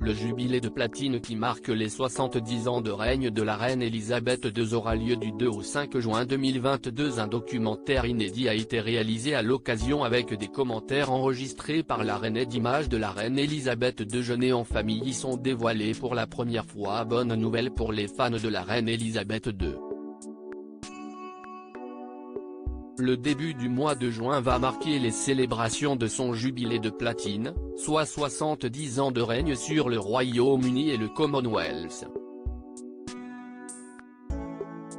Le jubilé de platine qui marque les 70 ans de règne de la reine Elisabeth II aura lieu du 2 au 5 juin 2022. Un documentaire inédit a été réalisé à l'occasion avec des commentaires enregistrés par la reine et d'images de la reine Elisabeth II jeûner en famille y sont dévoilés pour la première fois. Bonne nouvelle pour les fans de la reine Elisabeth II. Le début du mois de juin va marquer les célébrations de son jubilé de platine, soit 70 ans de règne sur le Royaume-Uni et le Commonwealth.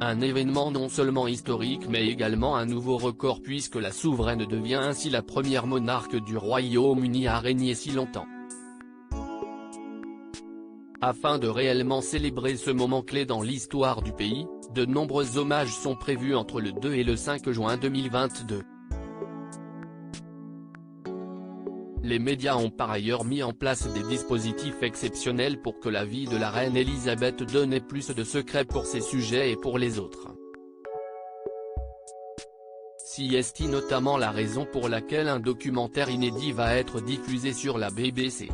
Un événement non seulement historique mais également un nouveau record puisque la souveraine devient ainsi la première monarque du Royaume-Uni à régner si longtemps. Afin de réellement célébrer ce moment clé dans l'histoire du pays, de nombreux hommages sont prévus entre le 2 et le 5 juin 2022. Les médias ont par ailleurs mis en place des dispositifs exceptionnels pour que la vie de la reine Elisabeth II n'ait plus de secrets pour ses sujets et pour les autres. C'est notamment la raison pour laquelle un documentaire inédit va être diffusé sur la BBC.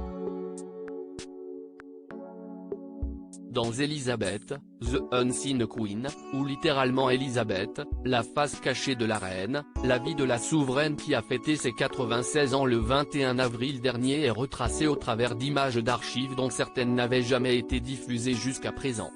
Dans Elizabeth, The Unseen Queen, ou littéralement Elisabeth, la face cachée de la reine, la vie de la souveraine qui a fêté ses 96 ans le 21 avril dernier est retracée au travers d'images d'archives dont certaines n'avaient jamais été diffusées jusqu'à présent.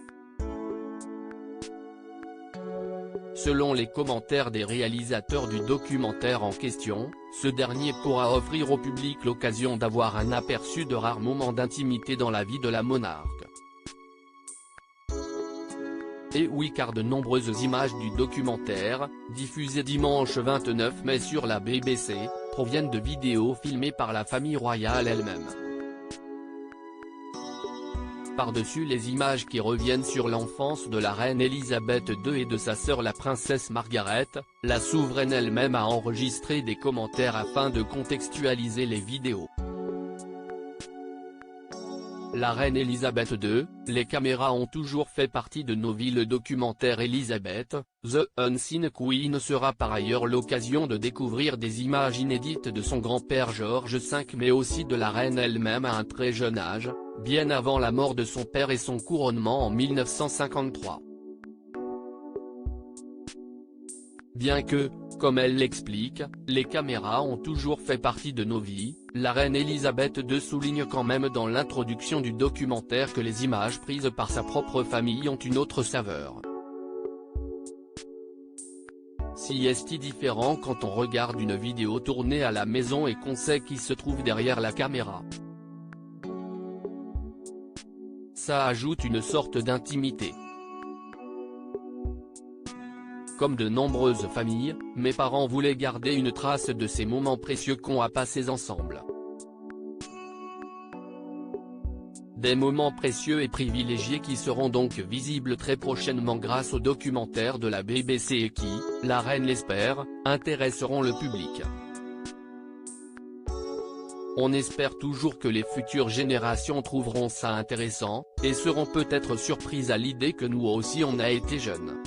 Selon les commentaires des réalisateurs du documentaire en question, ce dernier pourra offrir au public l'occasion d'avoir un aperçu de rares moments d'intimité dans la vie de la monarque. Et oui, car de nombreuses images du documentaire, diffusées dimanche 29 mai sur la BBC, proviennent de vidéos filmées par la famille royale elle-même. Par-dessus les images qui reviennent sur l'enfance de la reine Elisabeth II et de sa sœur la princesse Margaret, la souveraine elle-même a enregistré des commentaires afin de contextualiser les vidéos. La reine Elisabeth II, les caméras ont toujours fait partie de nos vies. Le documentaire Elizabeth, The Unseen Queen sera par ailleurs l'occasion de découvrir des images inédites de son grand-père George V mais aussi de la reine elle-même à un très jeune âge, bien avant la mort de son père et son couronnement en 1953. Bien que, comme elle l'explique, les caméras ont toujours fait partie de nos vies, la reine Elisabeth II souligne quand même dans l'introduction du documentaire que les images prises par sa propre famille ont une autre saveur. C'est différent quand on regarde une vidéo tournée à la maison et qu'on sait qui se trouve derrière la caméra. Ça ajoute une sorte d'intimité. Comme de nombreuses familles, mes parents voulaient garder une trace de ces moments précieux qu'on a passés ensemble. Des moments précieux et privilégiés qui seront donc visibles très prochainement grâce au documentaire de la BBC et qui, la reine l'espère, intéresseront le public. On espère toujours que les futures générations trouveront ça intéressant, et seront peut-être surprises à l'idée que nous aussi on a été jeunes.